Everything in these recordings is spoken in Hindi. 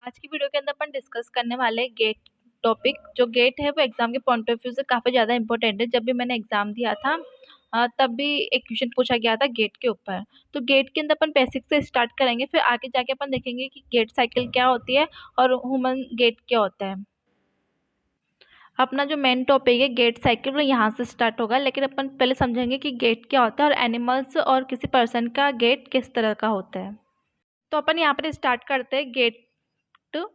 आज की वीडियो के अंदर अपन डिस्कस करने वाले हैं गेट टॉपिक। जो गेट है वो एग्जाम के पॉइंट ऑफ व्यू से काफ़ी ज़्यादा इंपॉर्टेंट है। जब भी मैंने एग्जाम दिया था तब भी एक क्वेश्चन पूछा गया था गेट के ऊपर। तो गेट के अंदर अपन बेसिक से स्टार्ट करेंगे, फिर आगे जाके अपन देखेंगे कि गेट साइकिल क्या होती है और ह्यूमन गेट क्या होता है। अपना जो मेन टॉपिक है गेट साइकिल वो यहाँ से स्टार्ट होगा, लेकिन अपन पहले समझेंगे कि गेट क्या होता है और एनिमल्स और किसी पर्सन का गेट किस तरह का होता है। तो अपन यहाँ पर स्टार्ट करते हैं गेट। तो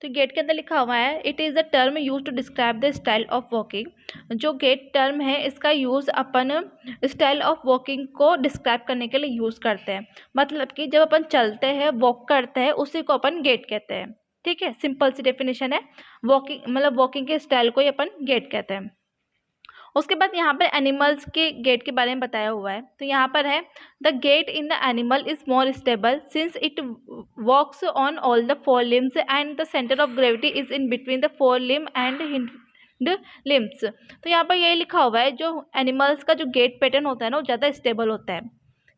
गेट के अंदर लिखा हुआ है it is a term use to describe the style of walking. जो गेट टर्म है इसका यूज़ अपन स्टाइल ऑफ वॉकिंग को डिस्क्राइब करने के लिए यूज़ करते हैं। मतलब कि जब अपन चलते हैं वॉक करते हैं उसी को अपन गेट कहते हैं। ठीक है, सिंपल सी डेफिनेशन है। वॉकिंग मतलब वॉकिंग के स्टाइल को ही अपन गेट कहते हैं। उसके बाद यहाँ पर एनिमल्स के गेट के बारे में बताया हुआ है। तो यहाँ पर है the gait in the animal is more stable since it walks on all the four limbs and the centre of gravity is in between the four limb and hind limbs. तो यहाँ पर यही लिखा हुआ है जो एनिमल्स का जो गेट पैटर्न होता है ना वो ज़्यादा स्टेबल होता है।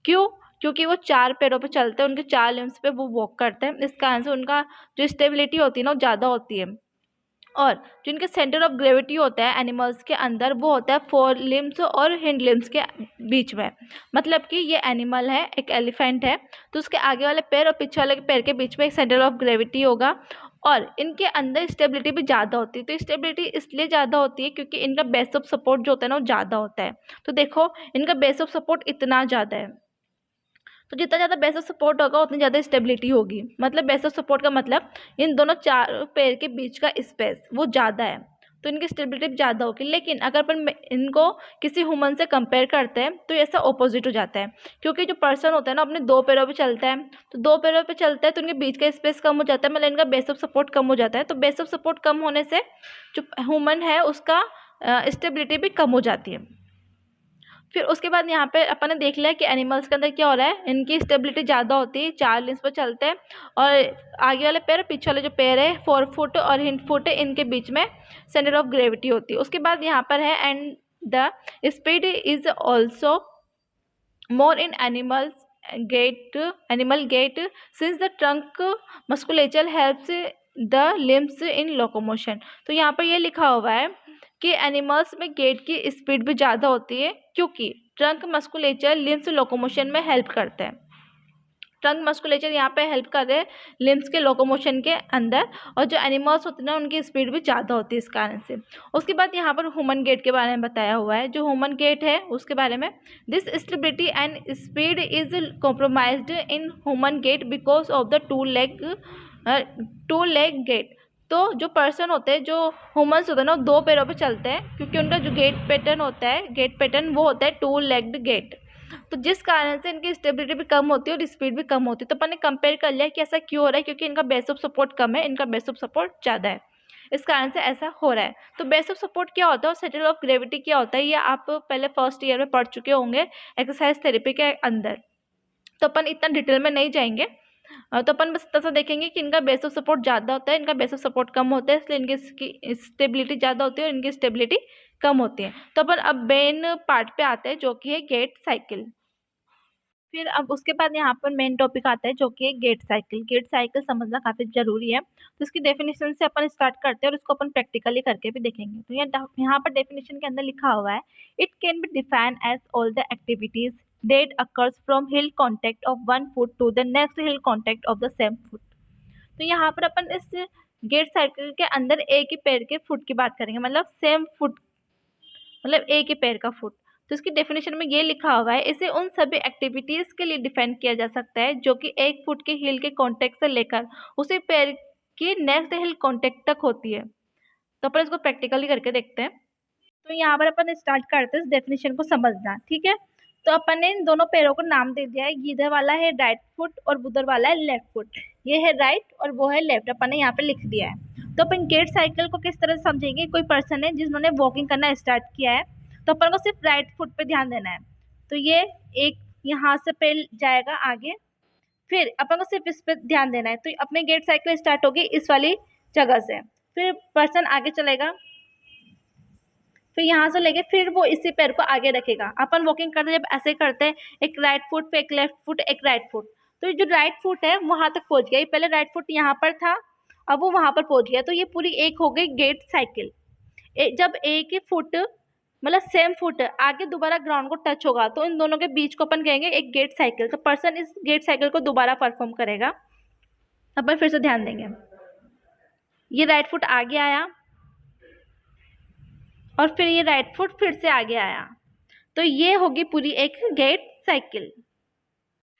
क्यों? क्योंकि वो चार पैरों पे चलते हैं, उनके चार लिम्स पे वो वॉक करते हैं। इस कारण से उनका जो स्टेबिलिटी होती है ना वो ज़्यादा होती है। और जो इनके सेंटर ऑफ ग्रेविटी होता है एनिमल्स के अंदर वो होता है फोर लिम्स और हिंड लिम्स के बीच में। मतलब कि ये एनिमल है, एक एलिफेंट है, तो उसके आगे वाले पैर और पीछे वाले पैर के बीच में एक सेंटर ऑफ ग्रेविटी होगा और इनके अंदर स्टेबिलिटी भी ज़्यादा होती है। तो स्टेबिलिटी इसलिए ज़्यादा होती है क्योंकि इनका बेस ऑफ सपोर्ट जो होता है ना वो ज़्यादा होता है। तो देखो इनका बेस ऑफ सपोर्ट इतना ज़्यादा है, तो जितना ज़्यादा बेस ऑफ सपोर्ट होगा उतनी ज़्यादा स्टेबिलिटी होगी। मतलब बेस ऑफ सपोर्ट का मतलब इन दोनों चार पैर के बीच का स्पेस वो ज़्यादा है, तो इनकी स्टेबिलिटी ज़्यादा होगी। लेकिन अगर अपन इनको किसी ह्यूमन से कंपेयर करते हैं तो ऐसा ऑपोजिट हो जाता है, क्योंकि जो पर्सन होता है ना अपने दो पैरों पे चलता है, तो दो पैरों पे चलता है तो उनके बीच का स्पेस कम हो जाता है, मतलब इनका बेस ऑफ सपोर्ट कम हो जाता है। तो बेस ऑफ सपोर्ट कम होने से जो ह्यूमन है उसका स्टेबिलिटी भी कम हो जाती है। फिर उसके बाद यहाँ पे अपन ने देख लिया कि एनिमल्स के अंदर क्या हो रहा है, इनकी स्टेबिलिटी ज़्यादा होती है, चार लिम्स पर चलते हैं और आगे वाले पैर पीछे वाले जो पैर है फोर फुट और हिंड फुट है इनके बीच में सेंटर ऑफ ग्रेविटी होती है। उसके बाद यहाँ पर है and the speed is also more in animal gait since the trunk musculature helps the limbs in locomotion। तो यहाँ पर ये लिखा हुआ है कि एनिमल्स में गेट की स्पीड भी ज़्यादा होती है क्योंकि ट्रंक मस्कुलेचर लिम्स लोकोमोशन में हेल्प करते हैं। ट्रंक मस्कुलेचर यहाँ पे हेल्प कर रहे हैं लिम्स के लोकोमोशन के अंदर, और जो एनिमल्स होते हैं ना उनकी स्पीड भी ज़्यादा होती है इस कारण से। उसके बाद यहाँ पर ह्यूमन गेट के बारे में बताया हुआ है। जो ह्यूमन गेट है उसके बारे में this stability and speed is compromised in human gait because of the two leg gait. तो जो पर्सन होते हैं, जो ह्यूमन्स होते हैं ना दो पैरों पे चलते हैं क्योंकि उनका जो गेट पैटर्न होता है, गेट पैटर्न वो होता है टू लेग्ड गेट। तो जिस कारण से इनकी स्टेबिलिटी भी कम होती है और स्पीड भी कम होती है। तो अपन ने कंपेयर कर लिया कि ऐसा क्यों हो रहा है, क्योंकि इनका बेस ऑफ सपोर्ट कम है, इनका बेस ऑफ सपोर्ट ज़्यादा है, इस कारण से ऐसा हो रहा है। तो बेस ऑफ सपोर्ट क्या होता है और सेंटर ऑफ ग्रेविटी क्या होता है ये आप पहले फर्स्ट ईयर में पढ़ चुके होंगे एक्सरसाइज थेरेपी के अंदर, तो अपन इतना डिटेल में नहीं जाएंगे। तो अपन बस इतना सा देखेंगे कि इनका बेस ऑफ सपोर्ट ज़्यादा होता है, इनका बेस ऑफ सपोर्ट कम होता है, इसलिए इनकी स्टेबिलिटी ज़्यादा होती है और इनकी स्टेबिलिटी कम होती है। तो अपन अब मेन पार्ट पे आते हैं जो कि है गेट साइकिल। फिर अब उसके बाद यहाँ पर मेन टॉपिक आता है जो कि है गेट साइकिल। गेट साइकिल समझना काफ़ी ज़रूरी है, तो इसकी डेफिनेशन से अपन स्टार्ट करते हैं और इसको अपन प्रैक्टिकली करके भी देखेंगे। तो यहाँ पर डेफिनेशन के अंदर लिखा हुआ है it can be define as all the activities that occurs from heel contact of one foot to the next heel contact of the same foot। तो यहाँ पर अपन इस गेट साइकिल के अंदर एक ही पैर के फुट की बात करेंगे, मतलब सेम फुट, मतलब एक ही पैर का फुट। तो इसकी डेफिनेशन में ये लिखा हुआ है इसे उन सभी एक्टिविटीज के लिए डिफाइन किया जा सकता है जो कि एक फुट के हील के कांटेक्ट से लेकर उसी पैर के नेक्स्ट हील कांटेक्ट तक होती है। तो अपन इसको प्रैक्टिकली करके देखते हैं। तो यहाँ पर अपन स्टार्ट करते हैं इस डेफिनेशन को समझना, ठीक है। तो अपन ने इन दोनों पैरों को नाम दे दिया है, इधर वाला है राइट फुट और उधर वाला है लेफ्ट फुट। ये है राइट और वो है लेफ्ट, अपन ने यहाँ पे लिख दिया है। तो अपन गेट साइकिल को किस तरह से समझेंगे, कोई पर्सन है जिन्होंने वॉकिंग करना स्टार्ट किया है तो अपन को सिर्फ राइट फुट पे ध्यान देना है। तो ये एक यहाँ से पैर जाएगा आगे, फिर अपन को सिर्फ इस पे ध्यान देना है। तो अपने गेट साइकिल स्टार्ट होगी इस वाली जगह से, फिर पर्सन आगे चलेगा, फिर यहाँ से लेके फिर वो इसी पैर को आगे रखेगा। अपन वॉकिंग करते जब ऐसे करते हैं, एक राइट फुट पे एक लेफ्ट फुट एक राइट फुट, तो ये जो राइट फुट है वहां तक पहुंच गया। पहले राइट फुट यहाँ पर था अब वो वहां पर पहुंच गया, तो ये पूरी एक हो गई गेट साइकिल। जब एक ही फुट मतलब सेम फुट आगे दोबारा ग्राउंड को टच होगा तो इन दोनों के बीच को अपन कहेंगे एक गेट साइकिल। तो पर्सन इस गेट साइकिल को दोबारा परफॉर्म करेगा। अपन फिर से ध्यान देंगे, ये राइट फुट आगे आया और फिर ये राइट फुट फिर से आगे आया, तो ये होगी पूरी एक गेट साइकिल।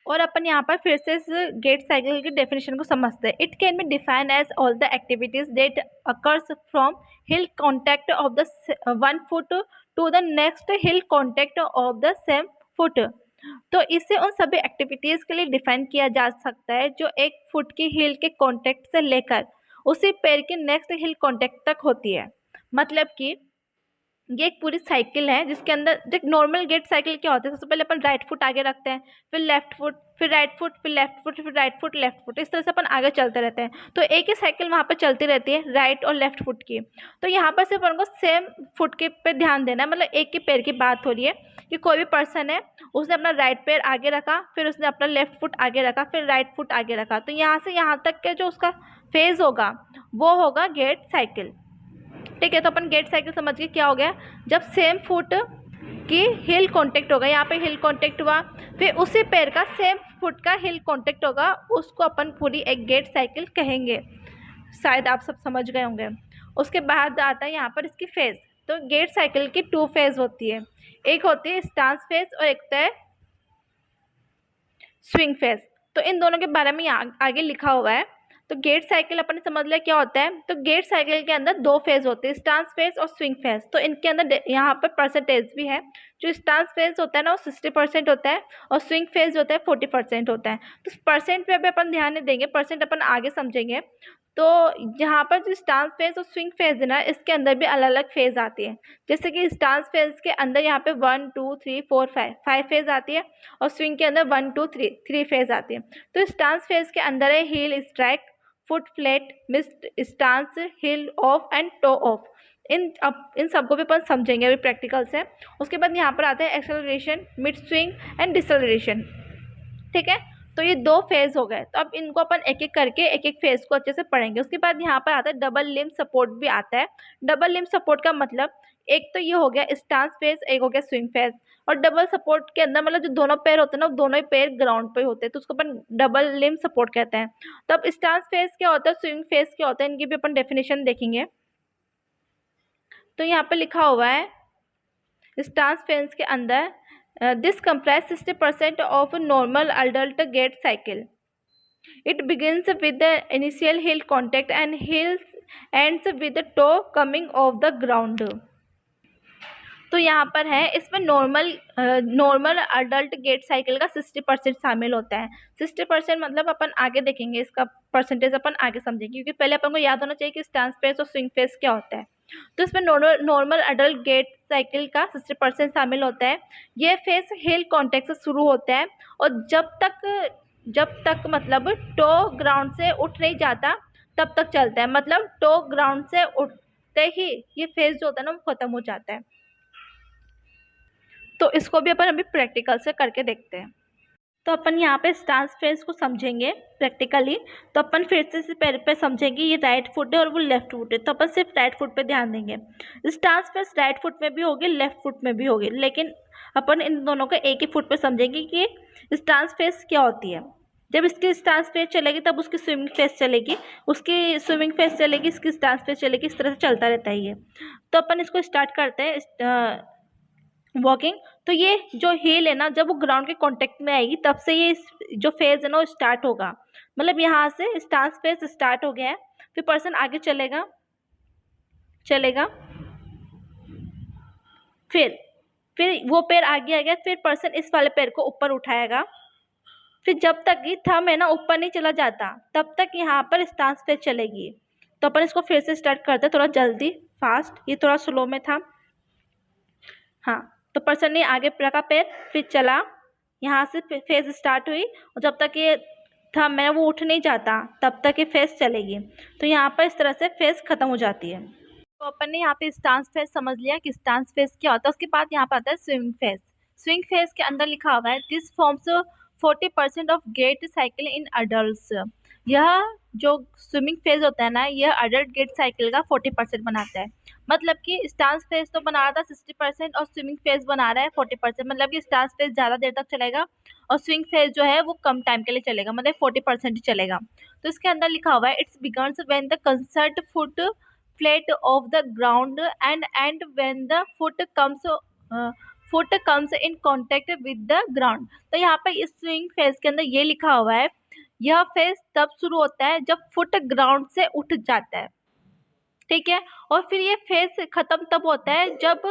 और अपन यहाँ पर फिर से इस गेट साइकिल की डेफिनेशन को समझते हैं। It can be define as all the activities that occurs from heel contact of the one foot to the next heel contact of the same foot. तो इससे उन सभी एक्टिविटीज के लिए डिफाइन किया जा सकता है जो एक फुट की हील के कॉन्टैक्ट से लेकर उसी पैर के नेक्स्ट हिल कॉन्टैक्ट तक होती है। मतलब कि ये एक पूरी साइकिल है जिसके अंदर एक नॉर्मल गेट साइकिल क्या होता है, सबसे पहले अपन राइट फुट आगे रखते हैं, फिर लेफ्ट फुट, फिर राइट फुट, फिर लेफ्ट फुट, फिर राइट फुट, लेफ्ट फुट, इस तरह से अपन आगे चलते रहते हैं। तो एक ही साइकिल वहाँ पर चलती रहती है राइट और लेफ्ट फुट की। तो यहाँ पर सिर्फ अपन को सेम फुट के पे ध्यान देना है, मतलब एक के पैर की बात हो रही है कि कोई भी पर्सन है उसने अपना राइट पैर आगे रखा, फिर उसने अपना लेफ्ट फुट आगे रखा, फिर राइट फुट आगे रखा, तो यहाँ से यहाँ तक के जो उसका फेज होगा वो होगा गेट साइकिल। ठीक है, तो अपन गेट साइकिल समझ गए क्या हो गया, जब सेम फुट की हिल कांटेक्ट होगा, यहाँ पे हिल कांटेक्ट हुआ, फिर उसी पैर का सेम फुट का हिल कांटेक्ट होगा, उसको अपन पूरी एक गेट साइकिल कहेंगे। शायद आप सब समझ गए होंगे। उसके बाद आता है यहाँ पर इसकी फेज। तो गेट साइकिल की 2 फेज होती है, एक होती है स्टांस फेज और एक होता है स्विंग फेज। तो इन दोनों के बारे में आगे लिखा हुआ है। तो गेट साइकिल अपन समझ लिया क्या होता है। तो गेट साइकिल के अंदर 2 फेज होते हैं, स्टांस फेज और स्विंग फेज। तो इनके अंदर यहाँ पर परसेंटेज भी है। जो स्टांस फेज होता है ना वो 60% होता है और स्विंग फेज होता है 40% होता है। तो परसेंट पे भी अपन ध्यान नहीं देंगे, परसेंट अपन आगे समझेंगे। तो यहाँ पर जो स्टांस फेज और स्विंग फेज है ना, इसके अंदर भी अलग अलग फेज आती है। जैसे कि स्टांस फेज के अंदर यहाँ पे 1 2 3 4 5 फेज आती है और स्विंग के अंदर 1 2 3 फेज आती है। तो स्टांस फेज के अंदर है heel strike, foot flat, mid stance, heel off and toe off. इन सबको भी अपन समझेंगे अभी प्रैक्टिकल से। उसके बाद यहाँ पर आता है acceleration, mid swing and deceleration. ठीक है, तो ये 2 फेज हो गए। तो अब इनको अपन एक एक करके एक एक फेज को अच्छे से पढ़ेंगे। उसके बाद यहाँ पर आता है डबल लिम्ब सपोर्ट भी आता है। डबल लिम्ब सपोर्ट का मतलब एक तो ये हो गया स्टांस फेज, एक हो गया स्विंग फेज। और डबल सपोर्ट के अंदर मतलब जो दोनों पैर होते हैं ना, दोनों ही पैर ग्राउंड पे होते हैं, तो उसको अपन डबल लिम्ब सपोर्ट कहते हैं। तो अब स्टांस फेज क्या होता है, स्विंग फेज क्या होता है, इनकी भी अपन डेफिनेशन देखेंगे। तो यहाँ पे लिखा हुआ है स्टांस फेज के अंदर this comprise 60% of normal adult gait cycle. It begins with the initial heel contact and ends with the toe coming off the ground. तो यहाँ पर है इसमें नॉर्मल अडल्ट गेट साइकिल का 60% शामिल होता है। 60% मतलब अपन आगे देखेंगे, इसका परसेंटेज अपन आगे समझेंगे, क्योंकि पहले अपन को याद होना चाहिए कि स्टांस फेज और स्विंग फेज क्या होता है। तो इसमें नॉर्मल अडल्ट गेट साइकिल का 60% शामिल होता है। ये फेज हिल कॉन्टेक्ट से शुरू होता है और जब तक मतलब टो ग्राउंड से उठ नहीं जाता तब तक चलता है। मतलब टो ग्राउंड से उठते ही ये फेज जो होता है ना वो खत्म हो जाता है। तो इसको भी अपन अभी प्रैक्टिकल से करके देखते हैं। तो अपन यहाँ पे स्टांस फेज को समझेंगे प्रैक्टिकली। तो अपन फिर से पैर पे समझेंगे, ये राइट फुट है और वो लेफ्ट फुट है, तो अपन सिर्फ राइट फुट पे ध्यान देंगे। स्टांस फेज राइट फुट में भी होगी, लेफ्ट फुट में भी होगी, लेकिन अपन इन दोनों को एक ही फुट पे समझेंगे कि स्टांस फेज क्या होती है। जब इसकी स्टांस फेज चलेगी तब उसकी स्विमिंग फेज चलेगी, उसकी स्विमिंग फेज चलेगी, इसकी स्टांस फेज चलेगी, इस तरह से चलता रहता है ये। तो अपन इसको स्टार्ट करते हैं वॉकिंग। तो ये जो हील है ना, जब वो ग्राउंड के कांटेक्ट में आएगी तब से ये जो फेज है ना वो स्टार्ट होगा। मतलब यहाँ से स्टांस फेज स्टार्ट हो गया है, फिर पर्सन आगे चलेगा, फिर वो पैर आगे आ गया, फिर पर्सन इस वाले पैर को ऊपर उठाएगा, फिर जब तक ये थंब है ना ऊपर नहीं चला जाता तब तक यहाँ पर स्टांस फेज चलेगी। तो अपन इसको फिर से स्टार्ट करते हैं, थोड़ा जल्दी फास्ट, ये थोड़ा स्लो में था। हाँ, तो पर्सन ने आगे रखा पैर, फिर चला, यहाँ से फेज स्टार्ट हुई और जब तक ये थंब है वो उठ नहीं जाता तब तक ये फेज चलेगी। तो यहाँ पर इस तरह से फेज खत्म हो जाती है। तो अपन ने यहाँ पे स्टांस फेज समझ लिया कि स्टांस फेज क्या होता है। उसके बाद यहाँ पर आता है स्विंग फेज। स्विंग फेज के अंदर लिखा हुआ है this forms 40% of gait cycle in adults. यह जो स्विमिंग फेज होता है ना, यह अडल्ट गेट साइकिल का 40% बनाता है। मतलब कि स्टांस फेज तो बना रहा था 60% और स्विमिंग फेज बना रहा है 40%। मतलब कि स्टांस फेज ज़्यादा देर तक चलेगा और स्विंग फेज जो है वो कम टाइम के लिए चलेगा, मतलब 40% ही चलेगा। तो इसके अंदर लिखा हुआ है it's begins when the concert foot flat of the ground and when the foot comes in contact with the ground. तो यहाँ पर इस स्विंग फेज के अंदर ये लिखा हुआ है, यह फेज तब शुरू होता है जब फुट ग्राउंड से उठ जाता है, ठीक है। और फिर ये फेज खत्म तब होता है जब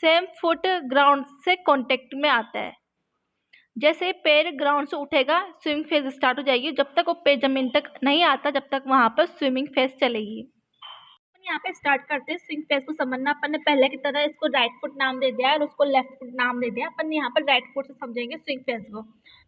सेम फुट ग्राउंड से कांटेक्ट में आता है। जैसे पैर ग्राउंड से उठेगा स्विमिंग फेज स्टार्ट हो जाएगी, जब तक वो पैर जमीन तक नहीं आता जब तक वहां पर स्विमिंग फेज चलेगी। अपन यहाँ पे स्टार्ट करते हैं स्विंग फेज को समझना। अपन ने पहले की तरह इसको राइट फुट नाम दे दिया और उसको लेफ्ट फुट नाम दे दिया। अपन यहाँ पर राइट फुट से समझेंगे स्विंग फेज को।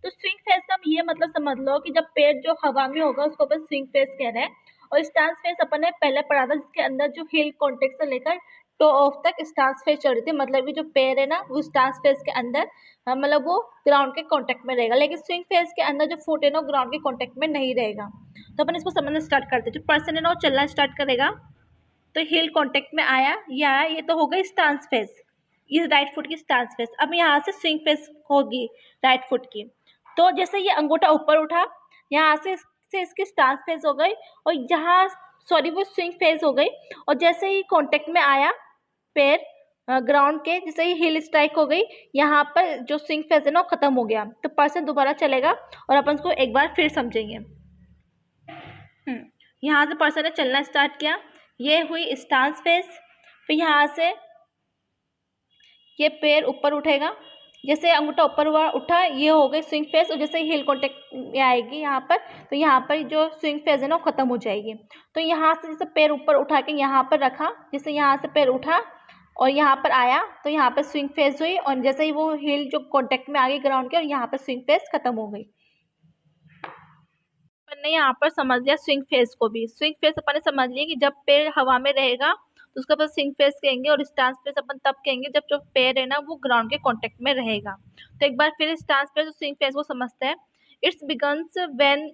तो स्विंग फेज का ये मतलब समझ लो कि जब पैर जो हवा में होगा उसको अपन स्विंग फेज कह रहे हैं। और स्टांस फेज अपन ने पहले पढ़ा था जिसके अंदर जो हील कॉन्टेक्ट से लेकर टो ऑफ तक स्टांस फेज चल रही थी। मतलब कि जो पैर है ना वो स्टांस फेज के अंदर मतलब वो ग्राउंड के कॉन्टेक्ट में रहेगा, लेकिन स्विंग फेज के अंदर जो फुट है ना वो ग्राउंड के कॉन्टेक्ट में नहीं रहेगा। तो अपन इसको समझना स्टार्ट करते हैं। जो पर्सन है ना वो चलना स्टार्ट करेगा तो हील कांटेक्ट में आया, ये तो हो गई स्टांस फेज, ये राइट फुट की स्टांस फेज। अब यहाँ से स्विंग फेज होगी राइट फुट की। तो जैसे ये अंगूठा ऊपर उठा, यहाँ से इसकी स्टांस फेज हो गई और यहाँ सॉरी वो स्विंग फेज हो गई। और जैसे ही कांटेक्ट में आया पैर ग्राउंड के, जैसे ही हील स्ट्राइक हो गई, यहाँ पर जो स्विंग फेज है ना वो खत्म हो गया। तो पर्सन दोबारा चलेगा और अपन उसको एक बार फिर समझेंगे। यहाँ से पर्सन ने चलना स्टार्ट किया, ये हुई स्टांस फेज। फिर यहाँ से ये पैर ऊपर उठेगा, जैसे अंगूठा ऊपर हुआ उठा, ये हो गई स्विंग फेज। और जैसे हील कांटेक्ट में आएगी यहाँ पर, तो यहाँ पर जो स्विंग फेज है ना वो खत्म हो जाएगी। तो यहाँ से जैसे पैर ऊपर उठा के यहाँ पर रखा, जैसे यहाँ से पैर उठा और यहाँ पर आया तो यहाँ पर स्विंग फेज हुई। और जैसे ही वो हील जो कांटेक्ट में आ गई ग्राउंड के और यहाँ पर स्विंग फेज खत्म हो गई। अपन ने यहाँ पर समझ लिया स्विंग फेज को भी। स्विंग फेज अपन ने समझ लिया कि जब पैर हवा में रहेगा तो उसको अपन स्विंग फेज कहेंगे, और स्टांस फेज अपन तब कहेंगे जब जो पैर है ना वो ग्राउंड के कांटेक्ट में रहेगा। तो एक बार फिर स्टांस फेज और स्विंग फेज को समझते हैं। It's begins when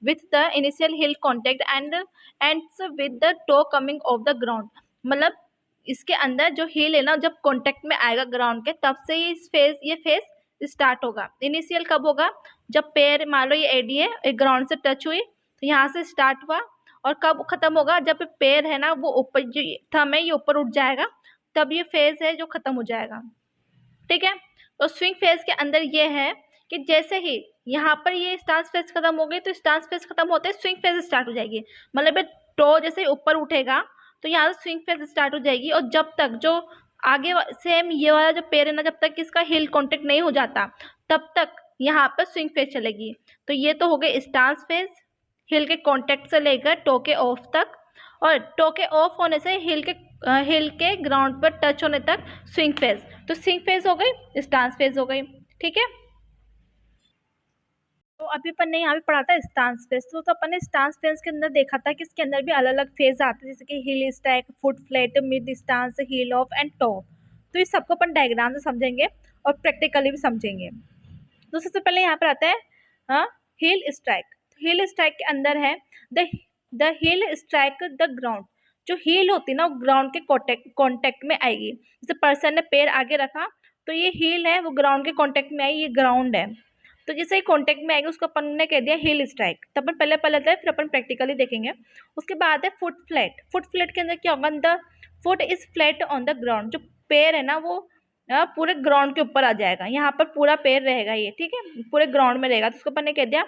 with the initial heel contact and ends with the toe coming off the ground. मतलब इसके अंदर जो हील है ना जब कांटेक्ट में आएगा ग्राउंड के, तब से ही ये फेज स्टार्ट होगा। इनिशियल कब होगा, जब पैर मान लो ये एडी है एक ग्राउंड से टच हुई तो यहाँ से स्टार्ट हुआ। और कब खत्म होगा, जब पैर है ना वो ऊपर जो थंब है ये ऊपर उठ जाएगा, तब ये फेज है जो खत्म हो जाएगा, ठीक है। तो स्विंग फेज के अंदर ये है कि जैसे ही यहाँ पर ये स्टांस फेज खत्म हो गई तो स्टांस फेज खत्म होते ही स्विंग फेज स्टार्ट हो जाएगी। मतलब टो जैसे ऊपर उठेगा तो यहाँ से स्विंग फेज स्टार्ट हो जाएगी। और जब तक जो आगे सेम ये वाला जो पैर है ना जब तक इसका हील कांटेक्ट नहीं हो जाता तब तक यहाँ पर स्विंग फेज चलेगी। तो ये तो हो गई स्टांस फेज, हील के कांटेक्ट से लेकर टो के ऑफ तक, और टो के ऑफ होने से हील के ग्राउंड पर टच होने तक स्विंग फेज। तो स्विंग फेज हो गई, स्टांस फेज हो गई, ठीक है। तो अभी अपन ने यहाँ पे पढ़ा था स्टांस फेज। तो अपन ने स्टांस फेज के अंदर देखा था कि इसके अंदर भी अलग अलग फेज आते हैं, जैसे कि heel stack, foot flat, mid stance, heel off and toe. तो इस सबको अपन डायग्राम से समझेंगे और प्रैक्टिकली भी समझेंगे। तो सबसे पहले यहाँ पर आता है हील स्ट्राइक। हील स्ट्राइक के अंदर है the heal strike the ground. जो हील होती है ना वो ग्राउंड के कांटेक्ट में आएगी। जैसे पर्सन ने पैर आगे रखा तो ये हील है वो ग्राउंड के कांटेक्ट में आई, ये ग्राउंड है। तो जैसे ही कांटेक्ट में आएगी उसको अपन ने कह दिया हील स्ट्राइक। तो अपन पहले फिर अपन प्रैक्टिकली देखेंगे। उसके बाद है फुट फ्लैट। फुट फ्लैट के अंदर क्या होगा, the foot is flat on the ground. जो पैर है ना वो पूरे ग्राउंड के ऊपर आ जाएगा, यहाँ पर पूरा पैर रहेगा ये, ठीक है, पूरे ग्राउंड में रहेगा। तो उसको अपन ने कह दिया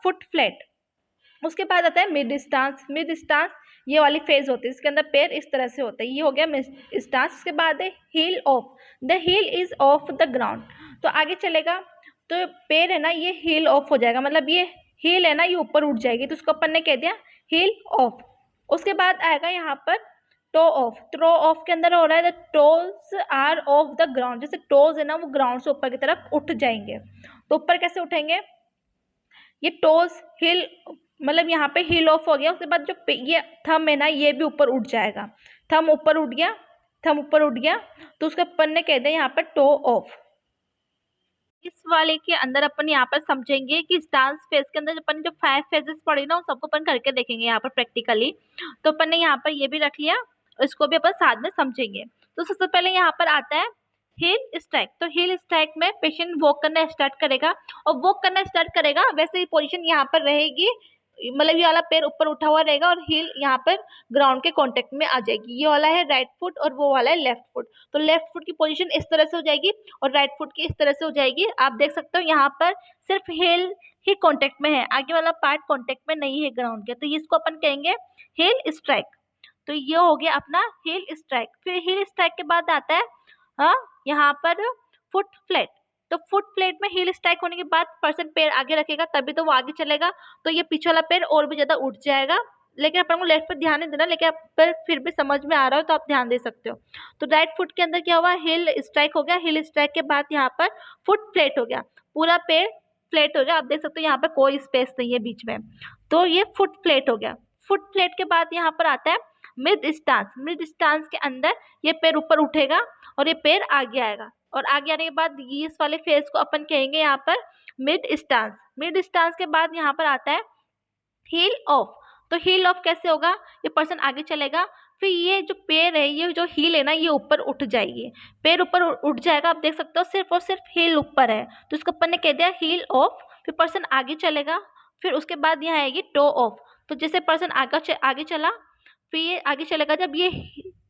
फुट फ्लैट। उसके बाद आता है मिड स्टांस। मिड स्टांस ये वाली फेज होती है, इसके अंदर पैर इस तरह से होता है, ये हो गया मिड स्टांस। उसके बाद है heel off. The heel is off the ground. तो आगे चलेगा तो पैर है ना ये हील ऑफ हो जाएगा, मतलब ये हील है ना ये ऊपर उठ जाएगी, तो उसको अपन ने कह दिया हील ऑफ। उसके बाद आएगा यहाँ पर टो ऑफ। टो ऑफ के अंदर हो रहा है the toes are off the ground. जैसे टोज है ना वो ग्राउंड से ऊपर की तरफ उठ जाएंगे। तो ऊपर कैसे उठेंगे, ये टोज हील मतलब यहाँ पे हील ऑफ हो गया। उसके बाद जो ये थंब है ना ये भी ऊपर उठ जाएगा, थंब ऊपर उठ गया, थंब ऊपर उठ गया, तो उसका अपन ने कह दिया यहाँ पर टो ऑफ। इस वाले के अंदर अपन यहाँ पर समझेंगे कि डांस फेज के अंदर अपन जो 5 फेजेस पढ़ी ना, उन सबको अपन करके देखेंगे यहाँ पर प्रैक्टिकली। तो अपन ने यहाँ पर ये भी रख लिया, इसको भी अपन साथ में समझेंगे। तो सबसे पहले यहाँ पर आता है हिल स्ट्राइक। तो हिल स्ट्राइक में पेशेंट वॉक करना स्टार्ट करेगा, और वॉक करना स्टार्ट करेगा वैसे ही पोजीशन यहाँ पर रहेगी, मतलब ये वाला पैर ऊपर उठा हुआ रहेगा और हील यहाँ पर ग्राउंड के कांटेक्ट में आ जाएगी। ये वाला है राइट फुट और वो वाला है लेफ्ट फुट। तो लेफ्ट फुट की पोजीशन इस तरह से हो जाएगी और राइट फुट की इस तरह से हो जाएगी। आप देख सकते हो यहाँ पर सिर्फ हील ही कांटेक्ट में है, आगे वाला पार्ट कांटेक्ट में नहीं है ग्राउंड के। तो इसको अपन कहेंगे हील स्ट्राइक। तो ये हो गया अपना हील स्ट्राइक। फिर हील स्ट्राइक के बाद आता है यहाँ पर फुट फ्लैट। तो फुट फ्लैट में हील स्ट्राइक होने के बाद पर्सन पैर आगे रखेगा तभी तो वो आगे चलेगा, तो ये पीछे वाला पैर और भी ज्यादा उठ जाएगा। लेकिन अपन को लेफ्ट पर ध्यान नहीं देना, लेकिन आप पर फिर भी समझ में आ रहा हो तो आप ध्यान दे सकते हो। तो राइट फुट के अंदर क्या हुआ, हील स्ट्राइक हो गया। हील स्ट्राइक के बाद यहाँ पर फुट फ्लैट हो गया, पूरा पैर फ्लैट हो गया। आप देख सकते हो यहाँ पर कोई स्पेस नहीं है बीच में, तो ये फुट फ्लैट हो गया। फुट फ्लैट के बाद यहाँ पर आता है मिड स्टांस। मिड स्टांस के अंदर ये पैर ऊपर उठेगा और ये पैर आगे आएगा, और आगे आने के बाद ये इस वाले फेज को अपन कहेंगे यहाँ पर मिड स्टांस। मिड स्टांस के बाद यहाँ पर आता है हील ऑफ। तो हील ऑफ कैसे होगा, ये पर्सन आगे चलेगा, फिर ये जो पैर है, ये जो हील है ना, ये ऊपर उठ जाएगी, पैर ऊपर उठ जाएगा। आप देख सकते हो सिर्फ और सिर्फ हील ऊपर है, तो इसको अपन ने कह दिया हील ऑफ। फिर पर्सन आगे चलेगा, फिर उसके बाद यहाँ आएगी टो ऑफ। तो जैसे पर्सन आगे चला, फिर ये आगे चलेगा, जब ये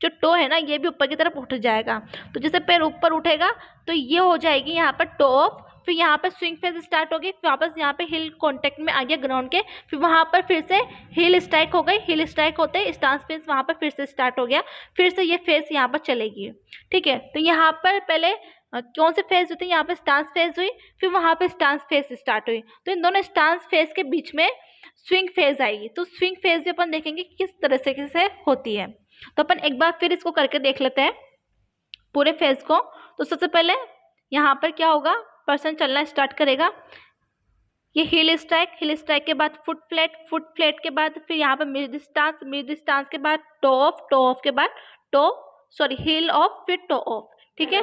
जो टो है ना ये भी ऊपर की तरफ उठ जाएगा, तो जैसे पैर ऊपर उठेगा तो ये हो जाएगी यहाँ पर टो ऑफ। फिर यहाँ पर स्विंग फेज स्टार्ट हो गई, फिर वापस यहाँ पे हिल कांटेक्ट में आ गया ग्राउंड के, फिर वहाँ पर फिर से हिल स्ट्राइक हो गई। हिल स्ट्राइक होते ही स्टांस फेज वहाँ पर फिर से स्टार्ट हो गया, फिर से ये फेज यहाँ पर चलेगी। ठीक है, तो यहाँ पर पहले कौन से फेज होते हैं, यहाँ पे स्टांस फेज हुई, फिर वहाँ पे स्टांस फेज स्टार्ट हुई। तो इन दोनों स्टांस फेज के बीच में स्विंग फेज आएगी। तो स्विंग फेज भी अपन देखेंगे कि किस तरह से होती है। तो अपन एक बार फिर इसको करके देख लेते हैं पूरे फेज को। तो सबसे पहले यहाँ पर क्या होगा, पर्सन चलना स्टार्ट करेगा, ये हिल स्ट्राइक के बाद फुट फ्लैट के बाद फिर यहाँ पर मिड स्टांस के बाद टो ऑफ के बाद हिल ऑफ, फिर टो ऑफ। ठीक है,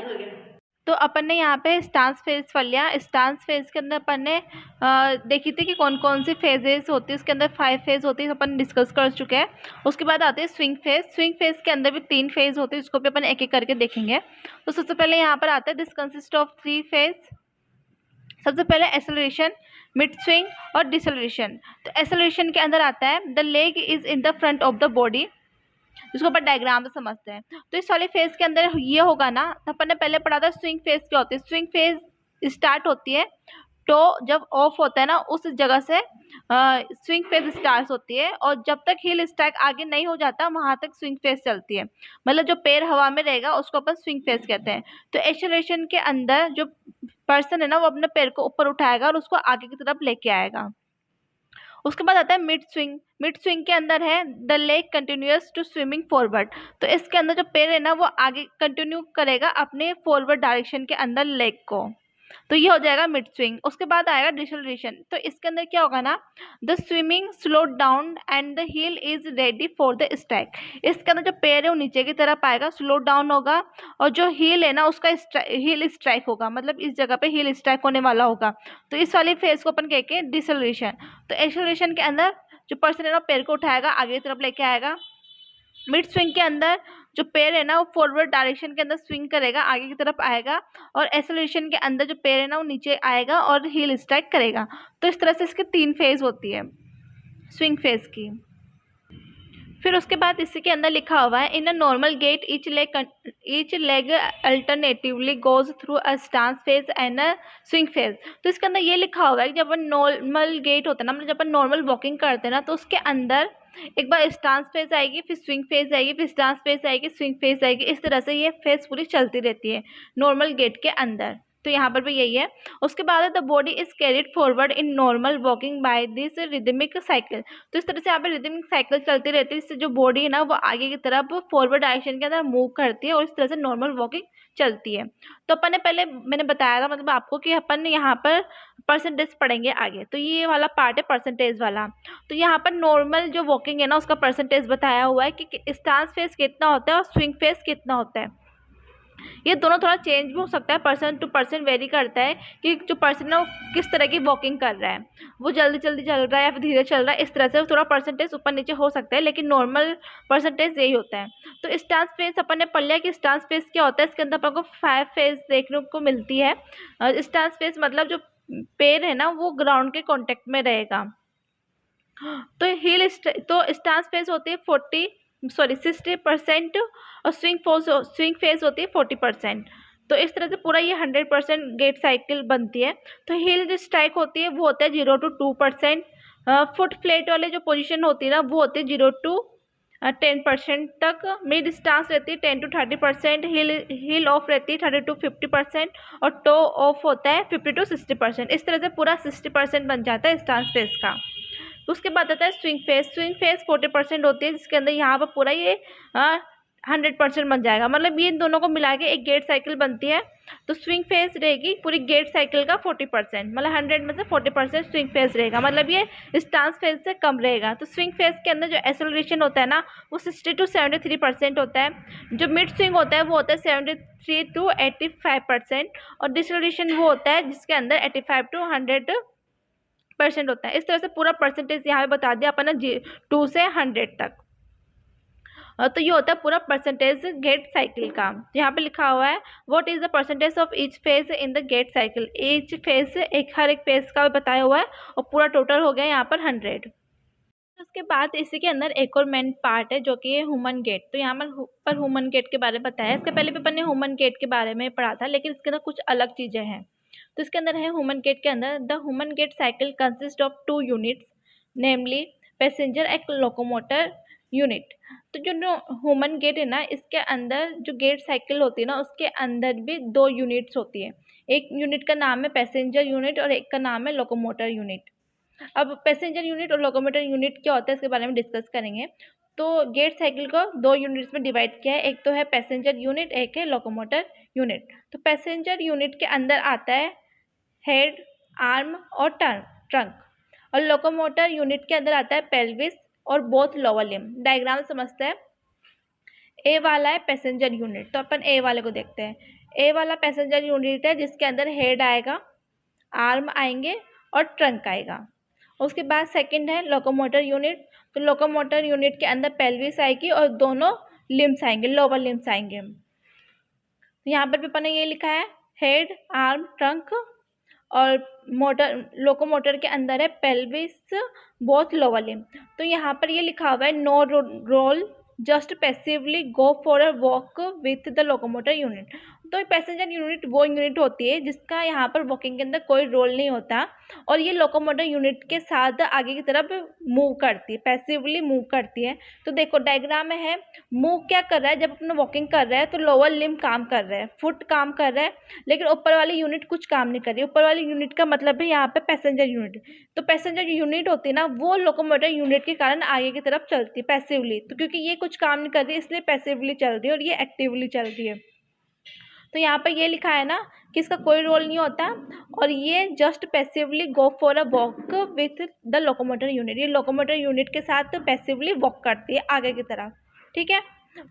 तो अपन ने यहाँ पे स्टांस फेज पढ़ लिया। स्टांस फेज के अंदर अपन ने देखी थी कि कौन कौन सी फेजेस होती है, उसके अंदर 5 फेज होती है, अपन डिस्कस कर चुके हैं। उसके बाद आते हैं स्विंग फेज। स्विंग फेज के अंदर भी 3 फेज होते हैं, इसको भी अपन एक एक करके देखेंगे। तो सबसे पहले यहाँ पर आता है दिस कंसिस्ट ऑफ 3 फेज। सबसे पहले एक्सेलरेशन, मिड स्विंग और डिसेलरेशन। तो एक्सेलरेशन के अंदर आता है the leg is in the front of the body, जिसको अपन डायग्राम से समझते हैं। तो इस वाले फेज के अंदर ये होगा ना, तो अपन ने पहले पढ़ा था स्विंग फेज क्या होती है। स्विंग फेज स्टार्ट होती है टो जब ऑफ होता है ना, उस जगह से स्विंग फेज स्टार्ट होती है, और जब तक हील स्ट्राइक आगे नहीं हो जाता वहां तक स्विंग फेज चलती है। मतलब जो पैर हवा में रहेगा उसको अपन स्विंग फेज कहते हैं। तो एक्सेलरेशन के अंदर जो पर्सन है ना, वो अपने पैर को ऊपर उठाएगा और उसको आगे की तरफ लेके आएगा। उसके बाद आता है मिड स्विंग। मिड स्विंग के अंदर है the leg continuous to swimming forward. तो इसके अंदर जो पैर है ना, वो आगे कंटिन्यू करेगा अपने फॉरवर्ड डायरेक्शन के अंदर लेग को, तो ये हो जाएगा मिड स्विंग। उसके बाद आएगा डिसेलरेशन। तो इसके अंदर क्या होगा ना, the swimming slow down and the heel is ready for the strike. इसके अंदर जो पैर है वो नीचे की तरफ आएगा, स्लो डाउन होगा, और जो हील है ना उसका हील स्ट्राइक होगा, मतलब इस जगह पे हील स्ट्राइक होने वाला होगा। तो इस वाली फेज को अपन कह के डिसेलरेशन। तो एक्सेलरेशन के अंदर जो पर्सन है ना पैर को उठाएगा, आगे की तरफ लेके आएगा। मिड स्विंग के अंदर जो पैर है ना वो फॉरवर्ड डायरेक्शन के अंदर स्विंग करेगा, आगे की तरफ आएगा, और एक्सेलरेशन के अंदर जो पैर है ना वो नीचे आएगा और हील स्ट्राइक करेगा। तो इस तरह से इसके 3 फेज होती है स्विंग फेज की। फिर उसके बाद इसी के अंदर लिखा हुआ है in a normal gait each leg alternatively goes through a stance phase and a swing phase. तो इसके अंदर ये लिखा हुआ है कि जब अपन नॉर्मल गेट होता है ना, मतलब जब अपन नॉर्मल वॉकिंग करते हैं ना, तो उसके अंदर एक बार स्टांस फेज आएगी, फिर स्विंग फेज आएगी, फिर स्टांस फेज आएगी, स्विंग फेज आएगी। इस तरह से ये फेज पूरी चलती रहती है नॉर्मल गेट के अंदर। तो यहाँ पर भी यही है। उसके बाद the body is carried forward in normal walking by this rhythmic cycle. तो इस तरह से यहाँ पर रिदमिक साइकिल चलती रहती है, इससे जो बॉडी है ना वो आगे की तरफ फॉरवर्ड डायरेक्शन के अंदर मूव करती है, और इस तरह से नॉर्मल वॉकिंग चलती है। तो अपन ने पहले मैंने बताया था मतलब आपको कि अपन यहाँ पर परसेंटेज पढ़ेंगे आगे। तो ये वाला पार्ट है परसेंटेज वाला। तो यहाँ पर नॉर्मल जो वॉकिंग है ना उसका परसेंटेज बताया हुआ है कि स्टांस फेज कितना होता है और स्विंग फेज कितना होता है। ये दोनों थोड़ा चेंज भी हो सकता है, पर्सन टू पर्सन वेरी करता है कि जो पर्सन है वो किस तरह की वॉकिंग कर रहा है, वो जल्दी जल्दी चल रहा है या फिर धीरे चल रहा है, इस तरह से थोड़ा परसेंटेज ऊपर नीचे हो सकता है, लेकिन नॉर्मल परसेंटेज यही होता है। तो स्टांस फेस अपन ने पढ़ लिया कि स्टांस फेस क्या होता है। इसके अंदर अपन को 5 फेज देखने को मिलती है। स्टांस फेस मतलब जो पैर है ना वो ग्राउंड के कॉन्टेक्ट में रहेगा। तो तो स्टांस फेस होती है 60% और स्विंग फेस होती है 40%। तो इस तरह से पूरा ये 100% गेट साइकिल बनती है। तो हील स्ट्राइक होती है वो होता है 0 to 2%। फुट फ्लैट वाले जो पोजीशन होती है ना वो होती है 0 to 10% तक। मिड स्टांस रहती है 10 to 30%। हील ऑफ रहती है 30 to 50% और टो ऑफ होता है 50 to 60%। इस तरह से पूरा 60% बन जाता है स्टांस फेस का। उसके बाद आता है स्विंग फेस। स्विंग फेस 40% होती है, जिसके अंदर यहाँ पर पूरा ये 100% बन जाएगा। मतलब ये इन दोनों को मिला के एक गेट साइकिल बनती है। तो स्विंग फेस रहेगी पूरी गेट साइकिल का 40%, मतलब 100 में से 40% स्विंग फेस रहेगा, मतलब ये स्टांस फेस से कम रहेगा। तो स्विंग फेस के अंदर जो एक्सेलरेशन होता है ना वो 60 to 73% होता है। जो मिड स्विंग होता है वो होता है 73 to 85%। और डिसलेरेशन वो होता है जिसके अंदर 85 to 100% होता है। इस तरह से पूरा परसेंटेज यहाँ पे बता दिया अपन ने 2 से 100 तक। तो ये होता है पूरा परसेंटेज गेट साइकिल का। यहाँ पे लिखा हुआ है what is the percentage of each phase in the gait cycle. Each phase हर एक फेज का बताया हुआ है और पूरा टोटल हो गया यहाँ पर 100। उसके बाद इसी के अंदर एक और मेन पार्ट है जो कि है ह्यूमन गेट। तो यहाँ पर ह्यूमन गेट के बारे में बताया। इसके पहले भी अपन ने ह्यूमन गेट के बारे में पढ़ा था, लेकिन इसके अंदर कुछ अलग चीज़ें हैं। तो इसके अंदर है ह्यूमन गेट के अंदर the human gait cycle consist of 2 units namely passenger and locomotor unit. तो जो ह्यूमन गेट है ना इसके अंदर जो गेट साइकिल होती है ना उसके अंदर भी 2 यूनिट्स होती है। एक यूनिट का नाम है पैसेंजर यूनिट और एक का नाम है लोकोमोटर यूनिट। अब पैसेंजर यूनिट और लोकोमोटर यूनिट क्या होता है इसके बारे में डिस्कस करेंगे। तो गेट साइकिल को 2 यूनिट्स में डिवाइड किया है, एक तो है पैसेंजर यूनिट, एक है लोकोमोटर यूनिट। तो पैसेंजर यूनिट के अंदर आता है हेड, आर्म और ट्रंक। और लोकोमोटर यूनिट के अंदर आता है पेल्विस और बोथ लोअर लिम्ब। डायग्राम समझते हैं। ए वाला है पैसेंजर यूनिट, तो अपन ए वाले को देखते हैं। ए वाला पैसेंजर यूनिट है जिसके अंदर हेड आएगा, आर्म आएंगे और ट्रंक आएगा। उसके बाद सेकंड है लोकोमोटर यूनिट। तो लोकोमोटर यूनिट के अंदर पेल्विस आएगी और दोनों लिम्स आएंगे, लोअर लिम्स आएंगे। तो यहाँ पर भी अपन ने ये लिखा है हेड, आर्म, ट्रंक। और लोकोमोटर के अंदर है पेल्विस, बोथ लोअर लिम्ब। तो यहाँ पर ये लिखा हुआ है no role, just passively go for a walk with the locomotor unit. तो पैसेंजर यूनिट वो यूनिट होती है जिसका यहाँ पर वॉकिंग के अंदर कोई रोल नहीं होता और ये लोकोमोटर यूनिट के साथ आगे की तरफ मूव करती है, पैसिवली मूव करती है। तो देखो डायग्राम में है मूव क्या कर रहा है, जब अपना वॉकिंग कर रहा है तो लोअर लिम्ब काम कर रहा है, फुट काम कर रहा है, लेकिन ऊपर वाली यूनिट कुछ काम नहीं कर रही। ऊपर वाली यूनिट का मतलब है यहाँ पे पैसेंजर यूनिट। तो पैसेंजर यूनिट होती है ना वो लोकोमोटर यूनिट के कारण आगे की तरफ चलती है पैसिवली। तो क्योंकि ये कुछ काम नहीं कर रही इसलिए पैसिवली चल रही है और ये एक्टिवली चल रही है। तो यहाँ पर ये लिखा है ना कि इसका कोई रोल नहीं होता और ये just passively go for a walk with the locomotor unit. ये लोकोमोटर यूनिट के साथ पैसिवली वॉक करती है आगे की तरफ, ठीक है।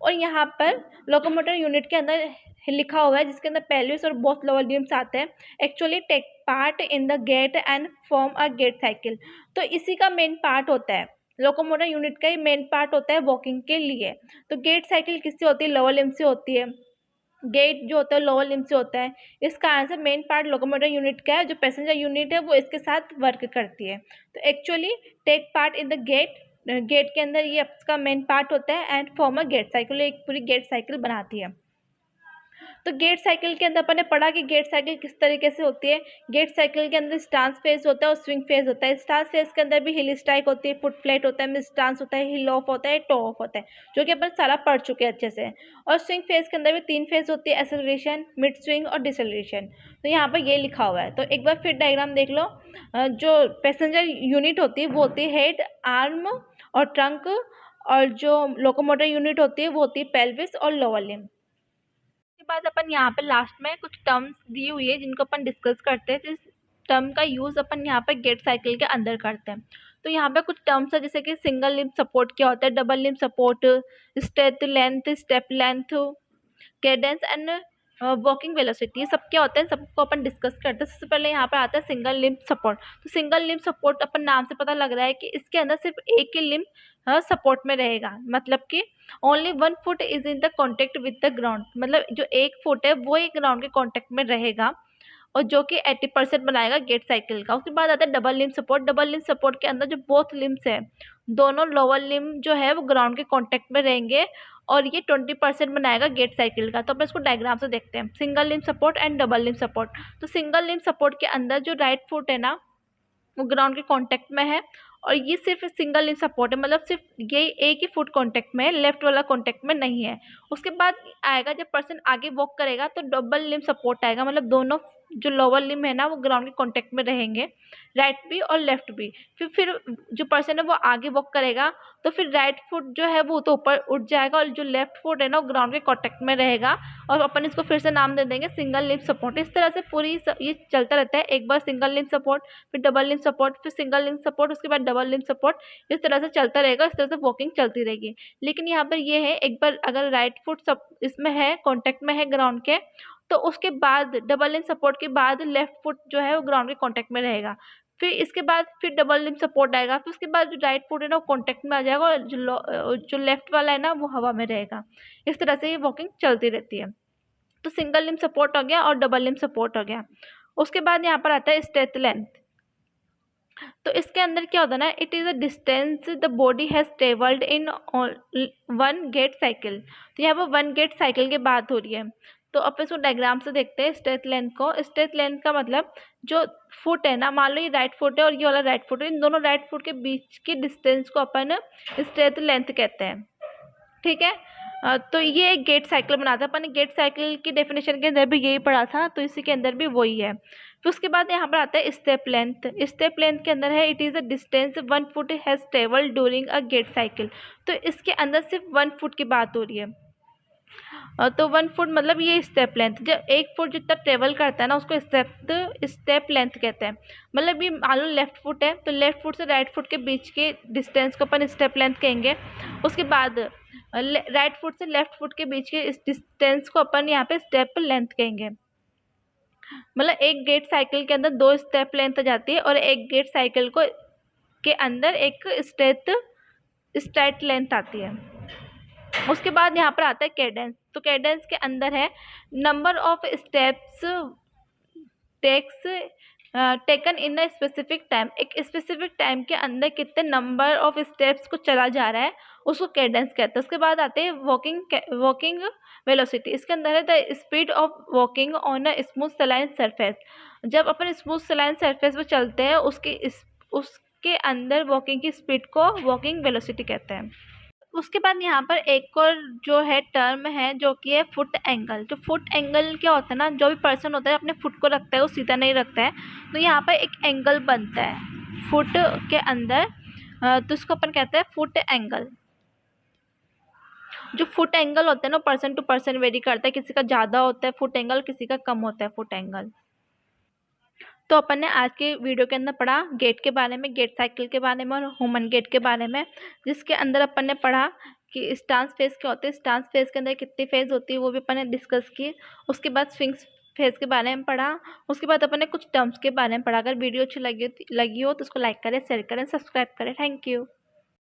और यहाँ पर लोकोमोटर यूनिट के अंदर लिखा हुआ है जिसके अंदर पेल्विस और बोथ लोअर लिम्स आते हैं, actually take part in the gait and form a gait cycle. तो इसी का मेन पार्ट होता है, लोकोमोटर यूनिट का ही मेन पार्ट होता है वॉकिंग के लिए। तो गेट साइकिल किससे होती है, लोअर लिम्ब से होती है। गेट जो होता है लोअर लिम्ब से होता है। इस कारण से मेन पार्ट लोकोमोटर यूनिट का है, जो पैसेंजर यूनिट है वो इसके साथ वर्क करती है। तो actually take part in the gait के अंदर ये इसका मेन पार्ट होता है and form a gait cycle, एक पूरी गेट साइकिल बनाती है। तो गेट साइकिल के अंदर अपन ने पढ़ा कि गेट साइकिल किस तरीके से होती है। गेट साइकिल के अंदर स्टांस फेज होता है और स्विंग फेज होता है। स्टांस फेज के अंदर भी हिल स्ट्राइक होती है, फुट फ्लैट होता है, मिड स्टांस होता है, हिल ऑफ होता है, टो ऑफ होता है, जो कि अपन सारा पढ़ चुके हैं अच्छे से। और स्विंग फेज के अंदर भी 3 फेज होती है, एक्सेलरेशन, मिड स्विंग और डिसलेरेशन। तो यहाँ पर ये लिखा हुआ है। तो एक बार फिर डायग्राम देख लो। जो पैसेंजर यूनिट होती है वो होती है हेड, आर्म और ट्रंक। और जो लोकोमोटर यूनिट होती है वो होती है पेल्विस और लोअर लिम्ब। उसके बाद अपन यहाँ पे लास्ट में कुछ टर्म्स दी हुई है जिनको अपन डिस्कस करते हैं। जिस टर्म का यूज़ अपन यहाँ पे गेट साइकिल के अंदर करते हैं। तो यहाँ पे कुछ टर्म्स है जैसे कि सिंगल लिम्ब सपोर्ट क्या होता है, double limb support, step length, Cadence and walking velocity, सब क्या होते हैं, सबको अपन डिस्कस करते हैं। सबसे पहले यहाँ पर आता है सिंगल लिम्ब सपोर्ट। तो सिंगल लिम्ब सपोर्ट अपन नाम से पता लग रहा है कि इसके अंदर सिर्फ एक ही लिम्ब सपोर्ट में रहेगा, मतलब कि only 1 foot is in the contact with the ground, मतलब जो 1 फुट है वो एक ग्राउंड के कॉन्टेक्ट में रहेगा, और जो कि 80% बनाएगा गेट साइकिल का। उसके बाद आता है double limb support. Double limb support के अंदर जो बोथ लिम्स है, दोनों लोअर लिम्ब जो है वो ग्राउंड के कॉन्टेक्ट में रहेंगे, और ये 20% बनाएगा गेट साइकिल का। तो अपन इसको डायग्राम से देखते हैं, single limb support and double limb support. तो सिंगल लिम्ब सपोर्ट के अंदर जो राइट फुट है ना वो ग्राउंड के कांटेक्ट में है, और ये सिर्फ सिंगल लिम्ब सपोर्ट है, मतलब सिर्फ ये एक ही फुट कांटेक्ट में है, लेफ्ट वाला कांटेक्ट में नहीं है। उसके बाद आएगा जब पर्सन आगे वॉक करेगा तो डबल लिम्ब सपोर्ट आएगा, मतलब दोनों जो लोअर लिम्ब है ना वो ग्राउंड के कांटेक्ट में रहेंगे, राइट भी और लेफ्ट भी। फिर जो पर्सन है वो आगे वॉक करेगा तो फिर राइट फुट जो है वो तो ऊपर उठ जाएगा, और जो लेफ्ट फुट है ना वो ग्राउंड के कांटेक्ट में रहेगा, और अपन इसको फिर से नाम दे देंगे सिंगल लिम्ब सपोर्ट। इस तरह से पूरी ये चलता रहता है, एक बार सिंगल लिम्ब सपोर्ट, फिर डबल लिम्ब सपोर्ट, फिर सिंगल लिम्ब सपोर्ट, उसके बाद डबल लिम्ब सपोर्ट, इस तरह से चलता रहेगा। इस तरह से वॉकिंग चलती रहेगी। लेकिन यहाँ पर ये है, एक बार अगर राइट फुट सब इसमें है, कॉन्टेक्ट में है ग्राउंड के, तो उसके बाद डबल लिम्ब सपोर्ट के बाद लेफ्ट फुट जो है वो ग्राउंड के कॉन्टेक्ट में रहेगा। फिर इसके बाद फिर डबल लिम्ब सपोर्ट आएगा, फिर उसके बाद जो राइट फुट है ना वो कॉन्टेक्ट में आ जाएगा, और जो लेफ्ट वाला है ना वो हवा में रहेगा। इस तरह से ये वॉकिंग चलती रहती है। तो सिंगल लिम्ब सपोर्ट हो गया और डबल लिम्ब सपोर्ट हो गया। उसके बाद यहाँ पर आता है स्ट्रेच लेंथ। तो इसके अंदर क्या होता है ना, it is a distance the body has travelled in 1 gate cycle. तो यहाँ पर 1 गेट साइकिल की बात हो रही है। तो अपन इसको डायग्राम से देखते हैं स्ट्रेच लेंथ को। स्ट्रेच लेंथ का मतलब जो फुट है ना, मान लो ये राइट फुट है और ये वाला राइट फुट है, इन दोनों राइट फुट के बीच की डिस्टेंस को अपन स्ट्रेच लेंथ कहते हैं। ठीक है। तो ये एक गेट साइकिल बनाता है। अपन ने गेट साइकिल की डेफिनेशन के अंदर भी यही पढ़ा था, तो इसी के अंदर भी वही है। तो उसके बाद यहाँ पर आता है स्टेप लेंथ। स्टेप लेंथ के अंदर है, it is a distance 1 foot has travelled during a gait cycle. तो इसके अंदर सिर्फ 1 फुट की बात हो रही है। तो 1 फुट मतलब ये स्टेप लेंथ, जब 1 फुट जितना ट्रेवल करता है ना उसको स्टेप लेंथ कहते हैं। मतलब ये मान लो लेफ्ट फुट है, तो लेफ्ट फुट से राइट फुट के बीच के डिस्टेंस को अपन स्टेप लेंथ कहेंगे। उसके बाद राइट फुट से लेफ्ट फुट के बीच के इस डिस्टेंस को अपन यहाँ पे स्टेप लेंथ कहेंगे। मतलब एक गेट साइकिल के अंदर 2 स्टेप लेंथ आ जाती है, और एक गेट साइकिल को के अंदर एक स्ट्रेट लेंथ आती है। उसके बाद यहाँ पर आता है कैडेंस। तो कैडेंस के अंदर है number of steps taken in a specific time. एक स्पेसिफिक टाइम के अंदर कितने नंबर ऑफ स्टेप्स को चला जा रहा है उसको कैडेंस कहते हैं। उसके बाद आते हैं वॉकिंग वेलोसिटी। इसके अंदर है the speed of walking on a smooth saline surface. जब अपन स्मूथ सलाइन सरफेस पर चलते हैं उसके अंदर वॉकिंग की स्पीड को वॉकिंग वेलोसिटी कहते हैं। उसके बाद यहाँ पर एक और जो है टर्म है जो कि है फुट एंगल। जो फुट एंगल क्या होता है ना, जो भी पर्सन होता है अपने फुट को रखता है वो सीधा नहीं रखता है, तो यहाँ पर एक एंगल बनता है फुट के अंदर, तो इसको अपन कहते हैं फुट एंगल। जो फुट एंगल होता है ना पर्सन टू पर्सन वेरी करता है, किसी का ज़्यादा होता है फुट एंगल, किसी का कम होता है फुट एंगल। तो अपन ने आज के वीडियो के अंदर पढ़ा गेट के बारे में, गेट साइकिल के बारे में और ह्यूमन गेट के बारे में, जिसके अंदर अपन ने पढ़ा कि स्टांस फेज क्या होते हैं, स्टांस फेज के अंदर कितनी फेज होती है वो भी अपन ने डिस्कस की। उसके बाद स्विंग्स फेज के बारे में पढ़ा। उसके बाद अपन ने कुछ टर्म्स के बारे में पढ़ा। अगर वीडियो अच्छी लगी हो तो उसको लाइक करें, शेयर करें, सब्सक्राइब करें। Thank you.